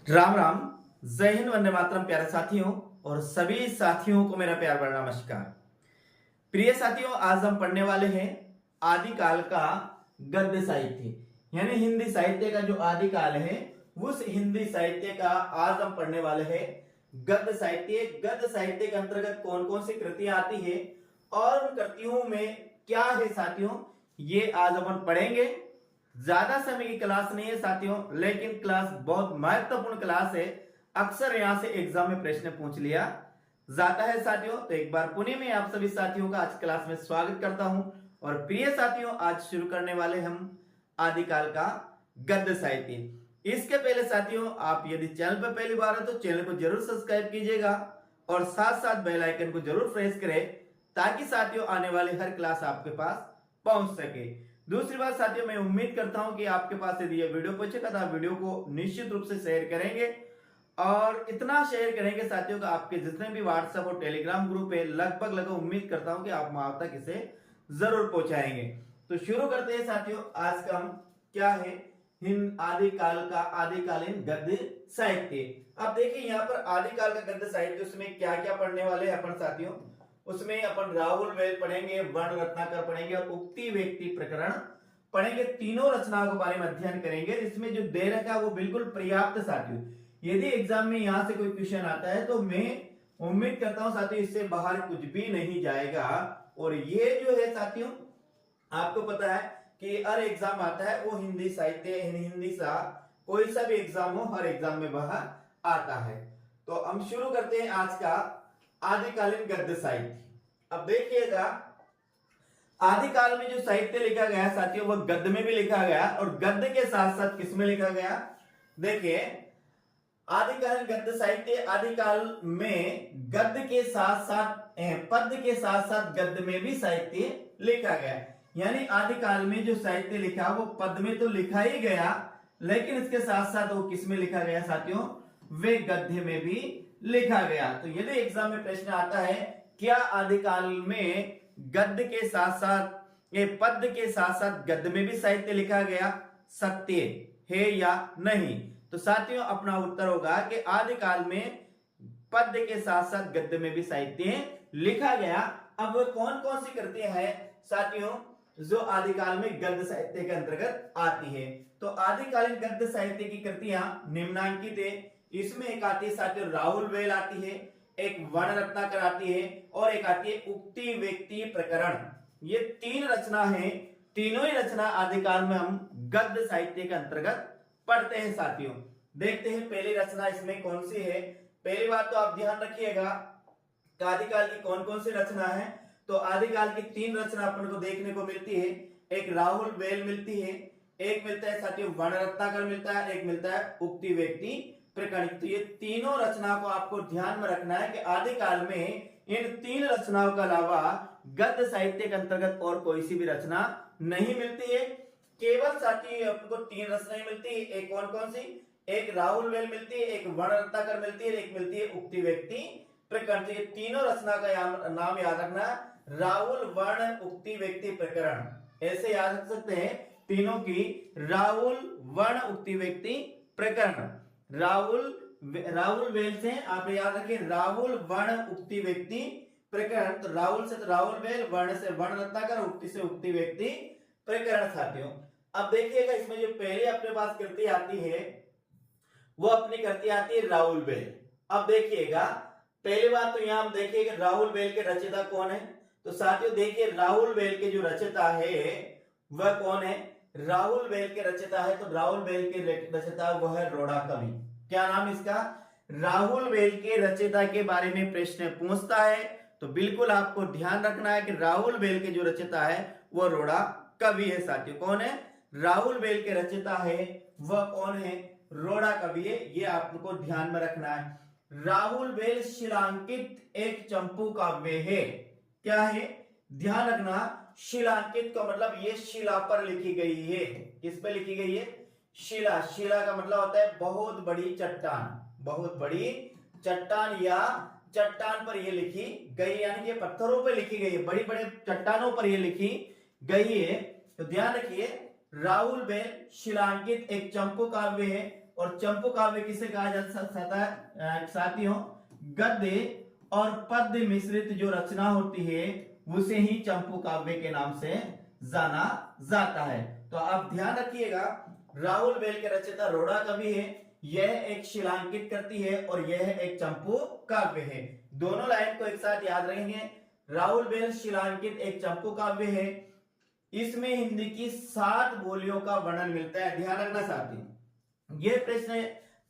राम राम। जय हिंद, वंदे मातरम। प्यारे साथियों और सभी साथियों को मेरा प्यार भरा नमस्कार। प्रिय साथियों, आज हम पढ़ने वाले हैं आदिकाल का गद्य साहित्य, यानी हिंदी साहित्य का जो आदिकाल है उस हिंदी साहित्य का आज हम पढ़ने वाले हैं गद्य साहित्य। गद्य साहित्य के अंतर्गत कौन कौन सी कृतियां आती है और उन कृतियों में क्या है साथियों, ये आज अपन पढ़ेंगे। ज्यादा समय की क्लास नहीं है साथियों, लेकिन क्लास बहुत महत्वपूर्ण क्लास है। अक्सर यहां से एग्जाम में प्रश्न पूछ लिया जाता है साथियों। तो एक बार पुणे में आप सभी साथियों का आज क्लास में स्वागत करता हूं। और प्रिय साथियों, आज शुरू करने वाले हम आदिकाल का गद्य साहित्य। इसके पहले साथियों, आप यदि चैनल पर पहली बार है तो चैनल को जरूर सब्सक्राइब कीजिएगा और साथ साथ बेल आइकन को जरूर प्रेस करें, ताकि साथियों आने वाले हर क्लास आपके पास पहुंच सके। दूसरी बात साथियों, मैं उम्मीद करता हूं कि आपके पास यदि यह वीडियो पहुंचेगा तो आप वीडियो को निश्चित रूप से शेयर करेंगे। और इतना शेयर करेंगे साथियों का आपके जितने भी व्हाट्सएप और टेलीग्राम ग्रुप है, लगभग उम्मीद करता हूं कि आप वहां तक इसे जरूर पहुंचाएंगे। तो शुरू करते हैं साथियों। आज का हम क्या है, हिंद आदिकाल का आदिकालीन गद्य साहित्य। अब देखिए यहाँ पर आदिकाल का गद्य साहित्य, उसमें क्या क्या पढ़ने वाले हैं अपन साथियों। उसमें अपन राहुल वेल पढ़ेंगे, वर्ण रत्नाकर पढ़ेंगे और उक्ति व्यक्ति प्रकरण पढ़ेंगे। तीनों रचनाओं के बारे में अध्ययन करेंगे। इसमें जो दे रखा है वो बिल्कुल पर्याप्त साथियों। यदि एग्जाम में यहां से कोई क्वेश्चन आता है तो मैं उम्मीद करता हूं साथियों इससे बाहर कुछ भी नहीं जाएगा। और ये जो है साथियों, आपको पता है कि हर एग्जाम आता है वो हिंदी साहित्य, हिंदी सा कोई सा भी एग्जाम हो, हर एग्जाम में बाहर आता है। तो हम शुरू करते हैं आज का आदिकालीन गद्य साहित्य। अब देखिएगा, आदिकाल में जो साहित्य लिखा गया साथियों वह गद्य में भी लिखा गया और गद्य के साथ साथ किस में लिखा गया। देखिए, आदिकालीन गद्य साहित्य आदिकाल में गद्य के साथ साथ पद्य के साथ साथ गद्य में भी साहित्य लिखा गया। यानी आदिकाल में जो साहित्य लिखा वो पद में तो लिखा ही गया, लेकिन इसके साथ साथ वो किस में लिखा गया साथियों, वे गद्य में भी लिखा गया। तो यदि एग्जाम में प्रश्न आता है क्या आदिकाल में गद्य के साथ साथ ये पद्य के साथ साथ गद्य में भी साहित्य लिखा गया, सत्य है या नहीं, तो साथियों अपना उत्तर होगा कि आदिकाल में पद्य के साथ साथ गद्य में भी साहित्य लिखा गया। अब वह कौन कौन सी कृतियां हैं साथियों जो आदिकाल में गद्य साहित्य के अंतर्गत आती है। तो आदिकालीन गद्य साहित्य की कृतियां निम्नांकित है। इसमें एक आती है साथियों राहुल वेल आती है, एक वर्ण रत्नाकर आती है और एक आती है उक्ति व्यक्ति प्रकरण। ये तीन रचना है। तीनों ही रचना आदिकाल में हम गद्य साहित्य के अंतर्गत पढ़ते हैं साथियों। देखते हैं पहली रचना इसमें कौन सी है। पहली बात तो आप ध्यान रखिएगा कि आदिकाल की कौन कौन सी रचना है। तो आदिकाल की तीन रचना अपन को देखने को मिलती है। एक राहुल वेल मिलती है, एक मिलता है साथियों वर्ण रत्नाकर मिलता है, एक मिलता है उक्ति व्यक्ति प्रकरण। तो ये तीनों रचना को आपको ध्यान में रखना है कि आदिकाल में इन तीन रचनाओं के अलावा गद्य साहित्य के अंतर्गत और कोई सी भी रचना नहीं मिलती है। केवल साथी आपको तीन रचनाएं मिलती है। एक कौन कौन सी, एक राहुल वेल मिलती है, एक वर्ण रत्नाकर मिलती है, एक मिलती है उक्ति व्यक्ति प्रकरण। तो ये तीनों रचना का नाम याद रखना, राहुल वर्ण उक्ति व्यक्ति प्रकरण, ऐसे याद रख सकते हैं तीनों की। राहुल वर्ण उक्ति व्यक्ति प्रकरण, राहुल वेल से आप याद रखिए राहुल वर्ण उक्ति व्यक्ति प्रकरण। तो राहुल से तो राहुल वेल, वर्ण से वर्ण रत्नाकर, उक्ति से उक्ति व्यक्ति प्रकरण साथियों। अब देखिएगा इसमें जो पहले अपने पास कृति आती है वो अपनी कृति आती है राहुल वेल। अब देखिएगा पहली बात तो यहां हम देखिएगा राहुल वेल के रचयिता कौन है। तो साथियों देखिए राहुल वेल के जो रचयिता है वह कौन है। राहुल वेल के रचयिता है तो राहुल वेल के रचयिता वह है रोड़ा कवि। क्या नाम इसका, राहुल वेल के रचयिता के बारे में प्रश्न पूछता है तो बिल्कुल आपको ध्यान रखना है कि राहुल वेल के जो रचयिता है वह रोड़ा कवि है साथियों। कौन है, राहुल वेल के रचयिता है वह कौन है, रोड़ा कवि है। ये आपको ध्यान में रखना है। राहुल वेल शिलांकित एक चंपू काव्य है। क्या है, ध्यान रखना, शिलांकित का मतलब ये शिला पर लिखी गई है। किस पे लिखी गई है, शिला। शिला का मतलब होता है बहुत बड़ी चट्टान, बहुत बड़ी चट्टान या चट्टान पर ये लिखी गई, यानी कि पत्थरों पर लिखी गई है, बड़ी बड़े चट्टानों पर ये लिखी गई है। तो ध्यान रखिए राहुल वेल शिलांकित एक चंपू काव्य है और चंपू काव्य किसे कहा जा सकता है साथियों? गद्य और पद्य मिश्रित जो रचना होती है उसे ही चंपू काव्य के नाम से जाना जाता है। तो आप ध्यान रखिएगा, राहुल बेल के रचयिता रोड़ा कवि है, यह एक शिलांकित करती है और यह एक चंपू काव्य है। दोनों लाइन को एक साथ याद रखेंगे। राहुल बेल शिलांकित एक चंपू काव्य है, इसमें हिंदी की 7 बोलियों का वर्णन मिलता है। ध्यान रखना साथियों, यह प्रश्न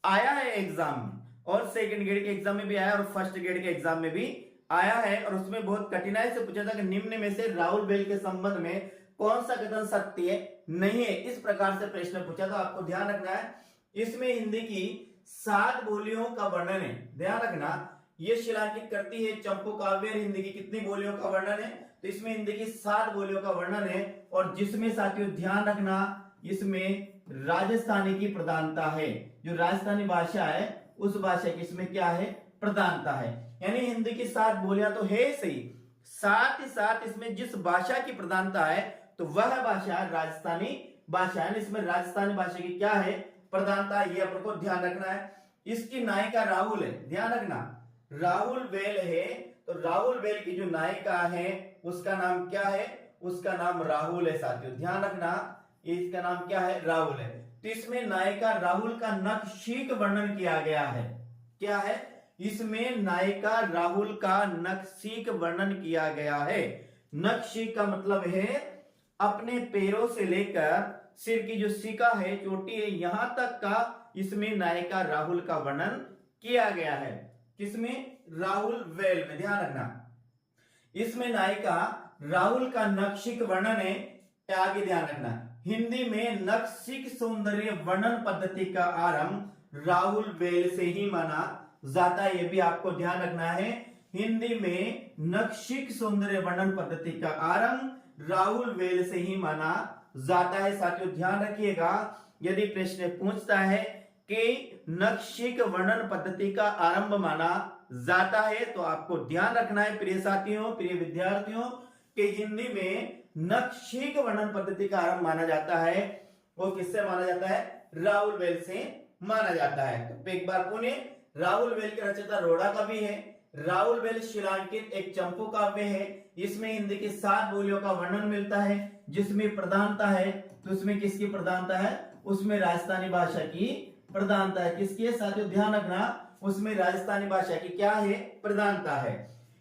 आया है एग्जाम में, और सेकंड ग्रेड के एग्जाम में भी आया और फर्स्ट ग्रेड के एग्जाम में भी आया है, और उसमें बहुत कठिनाई से पूछा था कि निम्न में से राहुल बेल के संबंध में कौन सा कथन सत्य नहीं है, इस प्रकार से प्रश्न पूछा। तो आपको ध्यान रखना है, इसमें हिंदी की 7 बोलियों का वर्णन है। ध्यान रखना, ये शिलांकित करती है चंपू काव्य, हिंदी की कितनी बोलियों का वर्णन है? तो इसमें हिंदी की 7 बोलियों का वर्णन है, और जिसमें साथियों ध्यान रखना, इसमें राजस्थानी की प्रधानता है। जो राजस्थानी भाषा है उस भाषा की इसमें क्या है? प्रधानता है। यानी हिंदी की 7 बोलियां तो है सही, साथ ही साथ इसमें जिस भाषा की प्रधानता है तो वह भाषा राजस्थानी भाषा है। इसमें राजस्थानी भाषा की क्या है? प्रधानता। ये अपन को ध्यान रखना है। इसकी नायिका राहुल है, ध्यान रखना, राहुल बेल है, तो राहुल बेल की जो नायिका है उसका नाम क्या है? उसका नाम राहुल है साथियों। ध्यान रखना, इसका नाम क्या है? राहुल है। तो इसमें नायिका राहुल का नखशिक वर्णन किया गया है। क्या है? इसमें नायिका राहुल का नखशिक वर्णन किया गया है। नखशिक का मतलब है अपने पैरों से लेकर सिर की जो शिका है, चोटी है, यहां तक का इसमें नायिका राहुल का वर्णन किया गया है। किसमें? राहुल वेल में। ध्यान रखना, इसमें नायिका राहुल का नखशिक वर्णन है। आगे ध्यान रखना, हिंदी में नखशिक सौंदर्य वर्णन पद्धति का आरंभ राहुल बेल से ही माना जाता है। यह भी आपको ध्यान रखना है, हिंदी में नखशिक सौंदर्य वर्णन पद्धति का आरंभ राहुल बेल से ही माना जाता है। साथियों ध्यान रखिएगा, यदि प्रश्न पूछता है कि नखशिक वर्णन पद्धति का आरंभ माना जाता है, तो आपको ध्यान रखना है प्रिय साथियों, प्रिय विद्यार्थियों, कि हिंदी में नखशिक वर्णन पद्धति का आरंभ माना जाता है। वो किससे माना जाता है? राहुल बेल से माना जाता है। तो एक बार पुनः, राहुल बेल के रचयिता रोड़ा कवि है। राहुल बेल शिलांकित एक चंपू काव्य है। इसमें हिंदी की 7 बोलियों का वर्णन मिलता है, जिसमें प्रधानता है। तो उसमें किसकी प्रधानता है? उसमें राजस्थानी भाषा की प्रधानता है। किसकी? साथियों ध्यान रखना, उसमें राजस्थानी भाषा की क्या है? प्रधानता है।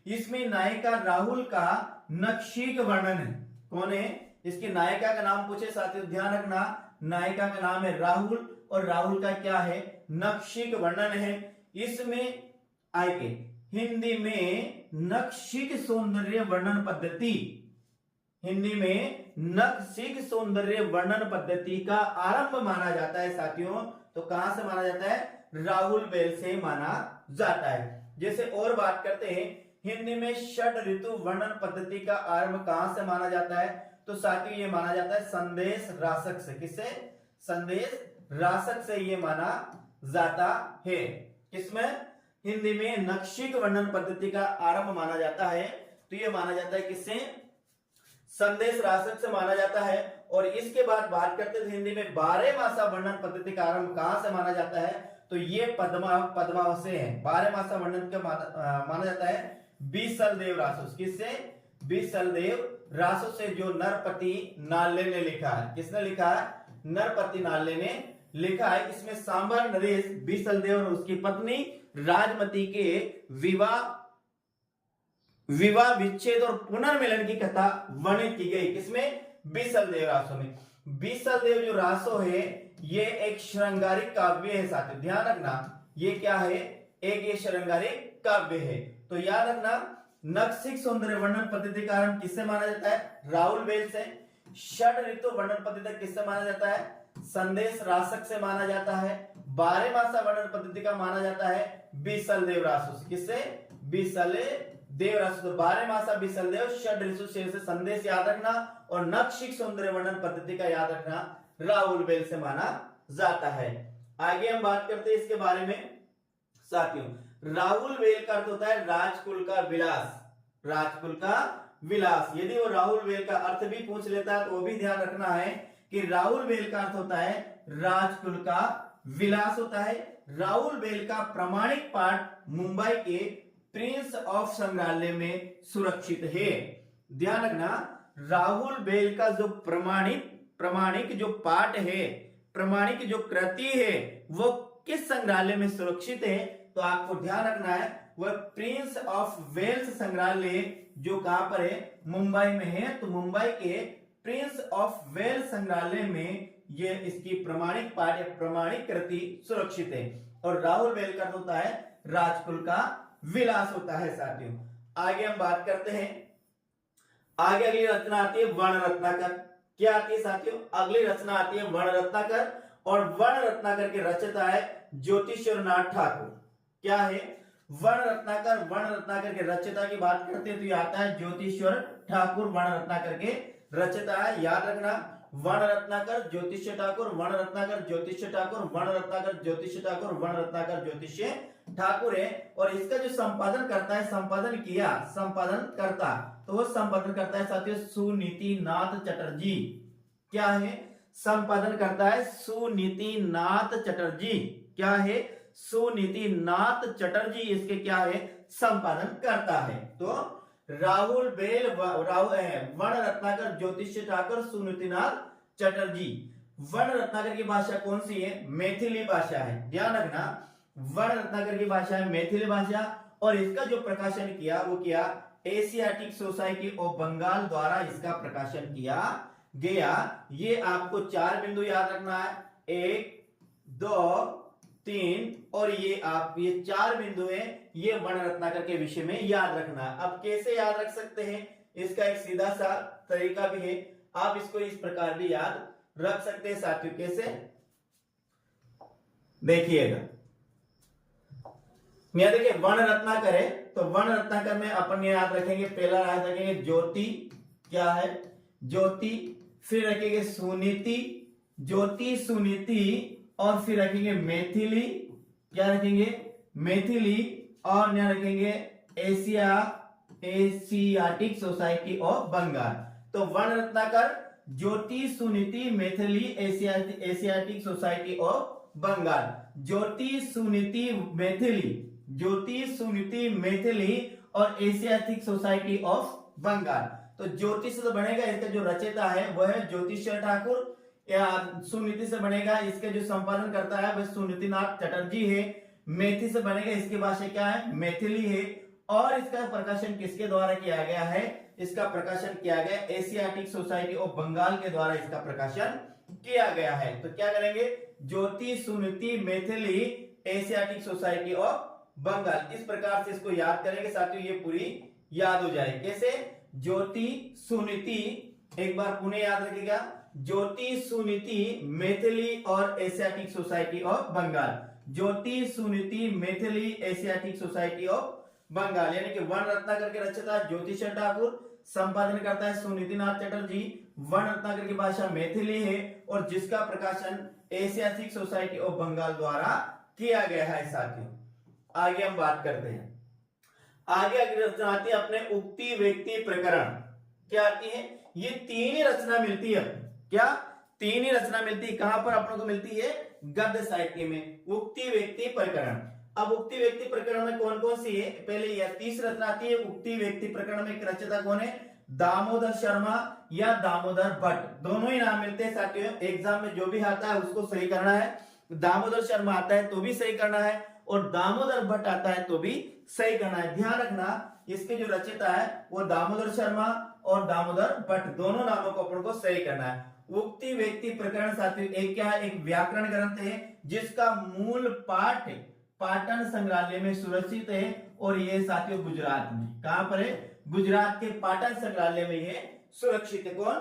इसमें नायिका राहुल का नखशिक वर्णन है। कौन है? इसकी नायिका का नाम पूछे साथियों, ध्यान रखना, नायिका का नाम है राहुल, और राहुल का क्या है? नखशिक वर्णन है। इसमें आगे हिंदी में नखशिक सौंदर्य वर्णन पद्धति, हिंदी में नखशिक सौंदर्य वर्णन पद्धति का आरंभ माना जाता है साथियों। तो कहां से माना जाता है? राहुल बेल से माना जाता है। जैसे और बात करते हैं, हिंदी में षड ऋतु वर्णन पद्धति का आरंभ कहां से माना जाता है? तो साथियों ये माना जाता है संदेश राशक से। किससे? संदेश राशक से ये माना जाता है। किसमें? हिंदी में नखशिक वर्णन पद्धति का आरंभ माना जाता है, तो ये माना जाता है किससे? संदेश राशक से माना जाता है। और इसके बाद बात करते थे हिंदी में 12 मासा वर्णन पद्धति का आरंभ कहां से माना जाता है? तो ये पद्मावत से है। 12 मासा वर्णन का माना जाता है बीसलदेव रासो। किससे? बीसलदेव रासो से, जो नरपति नाले ने लिखा है। किसने लिखा है? नरपति नाले ने लिखा है। इसमें सांबर नरेश बीसलदेव और उसकी पत्नी राजमती के विवाह विच्छेद और पुनर्मिलन की कथा वर्णित की गई। किसमें? बीसलदेव रासो में। बीसलदेव जो रासो है ये एक श्रृंगारिक काव्य है साथियों। ध्यान रखना, ये क्या है? एक ये श्रृंगारिक काव्य है। तो याद रखना, नखशिक सौंदर्य वर्णन पद्धति का आरंभ किससे माना जाता है? राहुल बेल से। षड ऋतु वर्णन पद्धति किससे माना जाता है? संदेश राशक से माना जाता है। 12 मासा वर्णन पद्धति का माना जाता है बीसलदेव रासो से। किससे? बीसलदेव रासो। 12 मासा बीसलदेव, षड ऋतु से संदेश याद रखना, और नखशिक सौंदर्य वर्णन पद्धति का याद रखना राहुल बेल से माना जाता है। आगे हम बात करते हैं इसके बारे में साथियों। राहुल बेल का अर्थ होता है राजकुल का विलास। राजकुल का विलास। यदि वो राहुल बेल का अर्थ भी पूछ लेता है तो वो भी ध्यान रखना है कि राहुल बेल का अर्थ होता है राजकुल का विलास होता है। राहुल बेल का प्रमाणिक पाठ मुंबई के प्रिंस ऑफ संग्रहालय में सुरक्षित है। ध्यान रखना, राहुल बेल का जो प्रमाणिक जो पाठ है, प्रमाणिक जो कृति है, वो किस संग्रहालय में सुरक्षित है? तो आपको ध्यान रखना है वह प्रिंस ऑफ वेल्स संग्रहालय जो कहां पर है? मुंबई में है। तो मुंबई के प्रिंस ऑफ वेल्स संग्रहालय में ये इसकी प्रमाणिक पाठ या प्रमाणिक कृति सुरक्षित है। और राहुल बेल का होता है राजकुल का विलास होता है। साथियों आगे हम बात करते हैं, आगे अगली रचना आती है वर्ण रत्नाकर। क्या आती है साथियों? अगली रचना आती है वर्ण रत्नाकर, और वर्ण रत्नाकर के रचयिता है ज्योतिषेश्वर नाथ ठाकुर। क्या है? वर्ण रत्नाकर। वर्ण रत्नाकर के रचयिता की बात करते हैं तो ये आता है ज्योतिषेश्वर ठाकुर, वर्ण रत्नाकर के रचयिता है। याद रखना, वर्ण रत्नाकर ज्योतिषीय ठाकुर, वर्ण रत्नाकर ज्योतिषीय ठाकुर, वर्ण रत्नाकर ज्योतिषीय ठाकुर, वर्ण रत्नाकर ज्योतिषीय ठाकुर है। और इसका जो संपादन करता है, संपादन करता, तो वो संपादन करता है साथियों सुनीति नाथ चटर्जी। क्या है? संपादन करता है सुनीति नाथ चटर्जी। क्या है? सुनीति नाथ चटर्जी इसके क्या है? संपादन करता है। तो राहुल बेल, वर्ण रत्नाकर ज्योतिषीय ठाकुर, सुनीतिनाथ चटर्जी। वर्ण रत्नाकर की भाषा कौन सी है? मैथिली भाषा है। ध्यान रखना, वर्ण रत्नाकर की भाषा है मैथिली भाषा। और इसका जो प्रकाशन किया वो किया एशियाटिक सोसाइटी ऑफ बंगाल द्वारा इसका प्रकाशन किया गया। ये आपको 4 बिंदु याद रखना है, 1 2 3 और ये 4 बिंदु है, ये वर्ण रत्नाकर के विषय में याद रखना है। अब कैसे याद रख सकते हैं? इसका एक सीधा सा तरीका भी है, आप इसको इस प्रकार भी याद रख सकते हैं साथियों। कैसे? देखिएगा, यहां देखिए वर्ण रत्नाकर है, तो वर्ण रत्नाकर में अपन याद रखेंगे, पहला याद रखेंगे ज्योति। क्या है? ज्योति। फिर रखेंगे सुनीति, ज्योति सुनीति, और फिर रखेंगे मैथिली। क्या रखेंगे? मैथिली। और यहां रखेंगे एशियाटिक सोसाइटी ऑफ बंगाल। तो Varna Ratnakara, Jyoti Suniti, Maithili, Asiatic Society of Bengal. Jyoti Suniti Maithili, Jyoti Suniti Maithili और एशियाटिक सोसाइटी ऑफ बंगाल। तो ज्योति से तो बनेगा, इसका जो रचयिता है वह है ज्योतिषीय ठाकुर। या सुनीति से बनेगा, इसके जो संपादन करता है वह सुनीतिनाथ चटर्जी है। मैथिली से बनेगा, इसकी भाषा क्या है? मैथिली है। और इसका प्रकाशन किसके द्वारा किया गया है? इसका प्रकाशन किया गया एशियाटिक सोसाइटी ऑफ बंगाल के द्वारा इसका प्रकाशन किया गया है। तो क्या करेंगे? Jyoti Suniti Maithili Asiatic Society of Bengal, इस प्रकार से इसको याद करेंगे साथियों, ये पूरी याद हो जाए। कैसे? ज्योति सुनीति, एक बार पुनः याद रखिएगा, ज्योति सुनीति मैथिली और Asiatic Society of Bengal. Jyoti Suniti Maithili Asiatic Society of Bengal, यानी कि वर्ण रत्नाकर के रचयिता ज्योतिषीय ठाकुर, संपादन करता है सुनीतिनाथ चटर्जी, वर्ण रत्नाकर की भाषा मैथिली है और जिसका प्रकाशन एशियाटिक सोसाइटी ऑफ बंगाल द्वारा किया गया है साथियों। आगे हम बात करते हैं, आगे अगली रचना आती है अपने उक्ति व्यक्ति प्रकरण। क्या आती है? ये 3 ही रचना मिलती है। क्या? 3 ही रचना मिलती है। कहां पर अपनों को मिलती है? गद्य साहित्य में, उक्ति व्यक्ति प्रकरण। अब उक्ति व्यक्ति प्रकरण में कौन कौन सी है? पहले यह 30 रचना आती है। उक्ति व्यक्ति प्रकरण में एक रचयिता कौन है? दामोदर शर्मा या दामोदर भट्ट, दोनों ही नाम मिलते हैं साथियों। एग्जाम में जो भी आता है उसको सही करना है। दामोदर शर्मा आता है तो भी सही करना है, और दामोदर भट्ट आता है तो भी सही करना है। ध्यान रखना, इसके जो रचयिता है वो दामोदर शर्मा और दामोदर भट्ट, दोनों नामों को अपन को सही करना है। उक्ति व्यक्ति प्रकरण साथियों एक क्या है? एक व्याकरण ग्रंथ है जिसका मूल पाठ पाटन संग्रहालय में सुरक्षित है। और ये साथियों गुजरात में, कहां पर है? गुजरात के पाटन संग्रहालय में ये सुरक्षित है। कौन?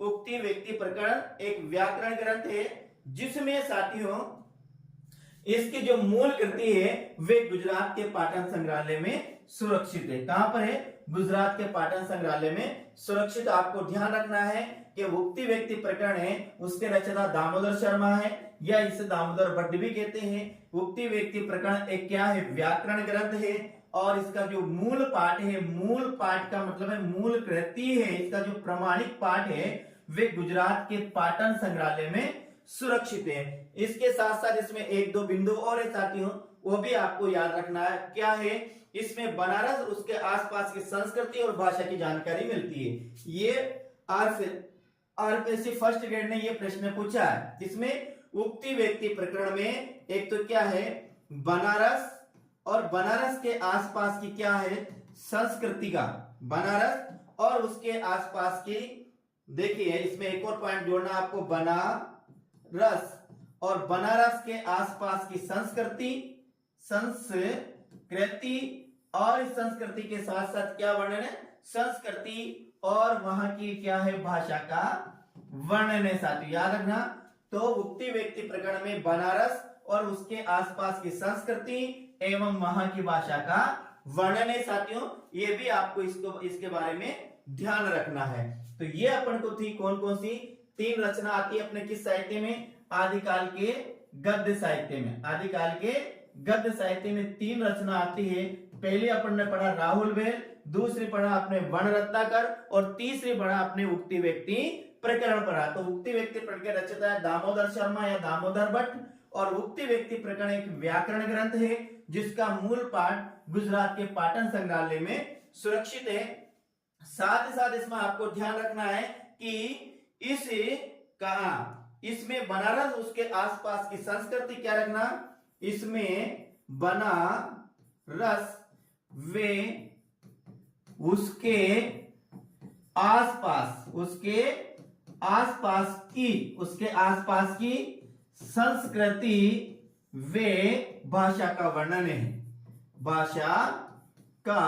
उक्ति व्यक्ति प्रकरण एक व्याकरण ग्रंथ है जिसमें साथियों इसकी जो मूल कृति है वे गुजरात के पाटन संग्रहालय में सुरक्षित है। कहां पर है? गुजरात के पाटन संग्रहालय में सुरक्षित। आपको ध्यान रखना है कि उक्ति व्यक्ति प्रकरण है उसके रचयिता दामोदर शर्मा है या इसे दामोदर भट्ट भी कहते हैं। उक्ति व्यक्ति प्रकरण एक क्या है? व्याकरण ग्रंथ है और इसका जो मूल पाठ है, मूल पाठ का मतलब है मूल कृति है, इसका जो प्रमाणिक पाठ है वे गुजरात के पाटन संग्रहालय में सुरक्षित है। इसके साथ साथ इसमें एक दो बिंदु और है साथियों, वो भी आपको याद रखना है। क्या है? इसमें बनारस और उसके आसपास की संस्कृति और भाषा की जानकारी मिलती है। ये आरपीएससी फर्स्ट ग्रेड ने ये प्रश्न पूछा है। इसमें उक्ति व्यक्ति प्रकरण में एक तो क्या है, बनारस और बनारस के आसपास की क्या है, संस्कृति का, बनारस और उसके आसपास की। देखिए इसमें एक और पॉइंट जोड़ना आपको, बनारस और बनारस के आसपास की संस्कृति और इस संस्कृति के साथ साथ क्या वर्णन है, संस्कृति और वहां की क्या है, भाषा का वर्णन है साथियों, याद रखना। तो उक्ति व्यक्ति प्रकरण में बनारस और उसके आसपास की संस्कृति एवं वहां की भाषा का वर्णन है साथियों। ये भी आपको इसके बारे में ध्यान रखना है। तो ये अपन को थी कौन कौन सी 3 रचना आती है अपने किस साहित्य में, आदिकाल के गद्य साहित्य में। आदिकाल के गद्य साहित्य में 3 रचना आती है। पहले अपन ने पढ़ा राहुल बेल, दूसरी पढ़ा अपने वण रत्नाकर और तीसरी पढ़ा अपने उक्ति व्यक्ति प्रकरण पढ़ा। तो उक्ति व्यक्ति प्रकरण के रचयिता है दामोदर शर्मा या दामोदर भट्ट, और उक्ति व्यक्ति प्रकरण एक व्याकरण ग्रंथ है जिसका मूल पाठ गुजरात के पाटन संग्रहालय में सुरक्षित है। साथ ही साथ इसमें आपको ध्यान रखना है कि इसमें बनारस उसके आसपास की संस्कृति क्या रखना, इसमें बनारस वे उसके आसपास की संस्कृति वे भाषा का वर्णन है, भाषा का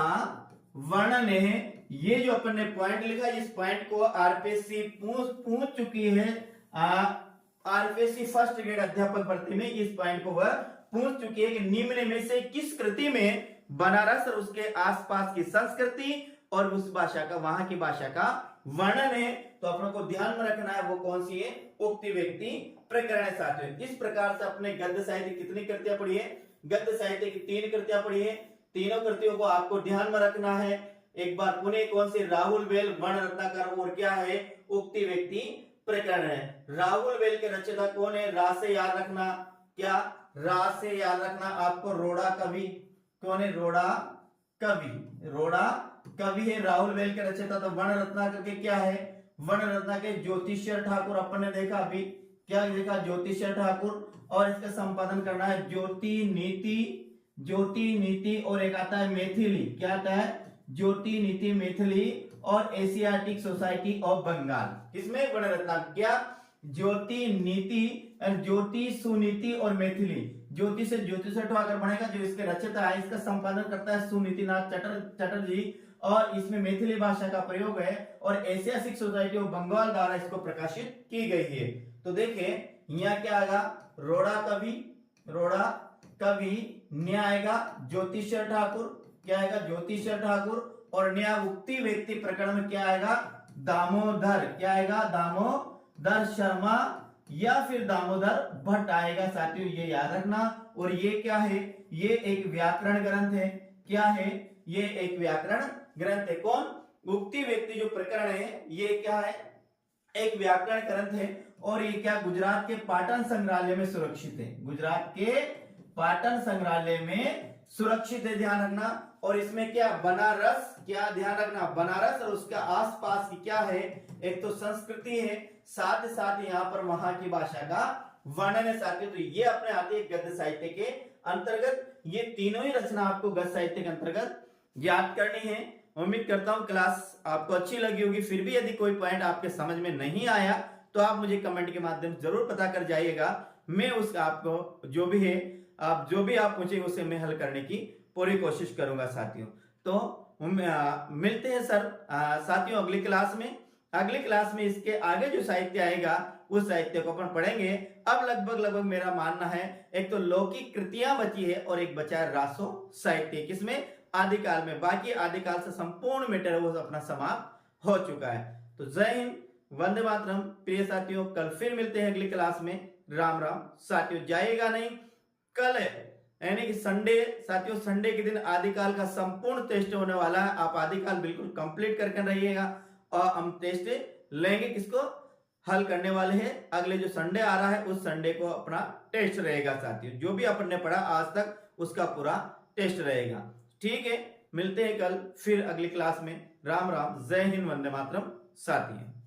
वर्णन है। ये जो अपन ने पॉइंट लिखा, इस पॉइंट को आरपीएससी पूछ चुकी है। आरपीएससी फर्स्ट ग्रेड अध्यापक भर्ती में इस पॉइंट को वह पूछ चुकी है कि निम्न में से किस कृति में बनारस और उसके आसपास की संस्कृति और उस भाषा का, वहां की भाषा का वर्णन है। तो अपनों को ध्यान में रखना है वो कौन सी है, उक्ति व्यक्ति प्रकरण है साथियों। इस प्रकार से अपने गद्य साहित्य कितनी कृतियां पढ़ी है, गद्य साहित्य की 3 कृतियां पढ़ी है। तीनों कृतियों को आपको ध्यान में रखना है। एक बार पुनः कौन सी, राहुल बेल, वण रत्नाकर और क्या है, उक्ति व्यक्ति प्रकरण है। राहुल बेल के रचयिता कौन है, रा से याद रखना, क्या रा से याद रखना आपको, रोड़ा कवि। कौन है, रोड़ा कवि है राहुल बेल के रचयिता। तो वण रत्नाकर के क्या है, वण रत्नाकर ज्योतिषर ठाकुर, अपन ने देखा अभी, क्या देखा, ज्योतिषर ठाकुर। और इसका संपादन करना है ज्योति नीति और एक आता है मैथिली, क्या आता है, ज्योति नीति मैथिली और एशियाटिक सोसाइटी ऑफ बंगाल। इसमें वण रत्नाकर क्या, ज्योति नीति, ज्योति सुनीति और मैथिली। ज्योति से ज्योतिषर ठाकुर बनेगा जो इसके रचयिता है। इसका संपादन करता है सुनीतिनाथ चटर्जी और इसमें मैथिली भाषा का प्रयोग है और एशियाटिक सोसाइटी ऑफ बंगाल द्वारा इसको प्रकाशित की गई है। तो देखें यहाँ क्या आएगा, रोड़ा कवि, न्याय आएगा ज्योतिषर ठाकुर, क्या आएगा, ज्योतिषर ठाकुर, और न्याय उक्ति व्यक्ति प्रकरण में क्या आएगा, दामोदर, क्या आएगा, दामोदर शर्मा या फिर दामोदर भट्ट आएगा साथियों, ये याद रखना। और ये क्या है, ये एक व्याकरण ग्रंथ है, क्या है, ये एक व्याकरण ग्रंथ है। कौन, उक्ति व्यक्ति जो प्रकरण है ये क्या है, एक व्याकरण ग्रंथ है। और ये क्या, गुजरात के पाटन संग्रहालय में सुरक्षित है, गुजरात के पाटन संग्रहालय में सुरक्षित है, ध्यान रखना। और इसमें क्या, बनारस, क्या ध्यान रखना, बनारस और उसके आसपास की क्या है, एक तो संस्कृति है, साथ ही साथ यहाँ पर वहां की भाषा का वर्णन है साथियों। तो ये अपने आते हैं गद्य साहित्य के अंतर्गत। ये तीनों ही रचना आपको गद्य साहित्य के अंतर्गत याद करनी है। उम्मीद करता हूं क्लास आपको अच्छी लगी होगी। फिर भी यदि कोई पॉइंट आपके समझ में नहीं आया तो आप मुझे कमेंट के माध्यम से जरूर पता कर जाइएगा। मैं उस आपको जो भी है, आप जो भी आप पूछे उसे मैं हल करने की पूरी कोशिश करूंगा साथियों। तो मिलते हैं साथियों अगली क्लास में। अगली क्लास में इसके आगे जो साहित्य आएगा उस साहित्य को अपन पढ़ेंगे। अब लगभग मेरा मानना है एक तो लौकिक कृतियां बची है और एक बचा है रासो साहित्य, किसमें, आदिकाल में। बाकी आदिकाल से संपूर्ण मैटर वो अपना समाप्त हो चुका है। तो जय हिंद, वंदे मातरम प्रिय साथियों। कल फिर मिलते हैं अगली क्लास में। राम राम साथियों। जाइएगा नहीं, कल यानी कि संडे साथियों, संडे के दिन आदिकाल का संपूर्ण टेस्ट होने वाला है। आप आदिकाल बिल्कुल कंप्लीट करके रहिएगा और हम टेस्ट लेंगे किसको, हल करने वाले हैं। अगले जो संडे आ रहा है उस संडे को अपना टेस्ट रहेगा साथियों। जो भी अपन ने पढ़ा आज तक उसका पूरा टेस्ट रहेगा। ठीक है, मिलते हैं कल फिर अगली क्लास में। राम राम, जय हिंद, वंदे मातरम साथियों।